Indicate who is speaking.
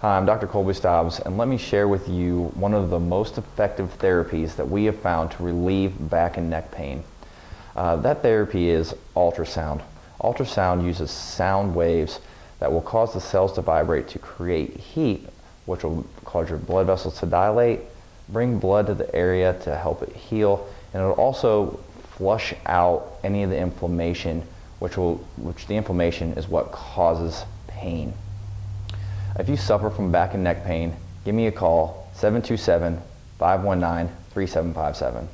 Speaker 1: Hi, I'm Dr. Colby Stobbs, and let me share with you one of the most effective therapies that we have found to relieve back and neck pain. That therapy is ultrasound. Ultrasound uses sound waves that will cause the cells to vibrate to create heat, which will cause your blood vessels to dilate, bring blood to the area to help it heal, and it will also flush out any of the inflammation, which the inflammation is what causes pain. If you suffer from back and neck pain, give me a call, 727-519-3757.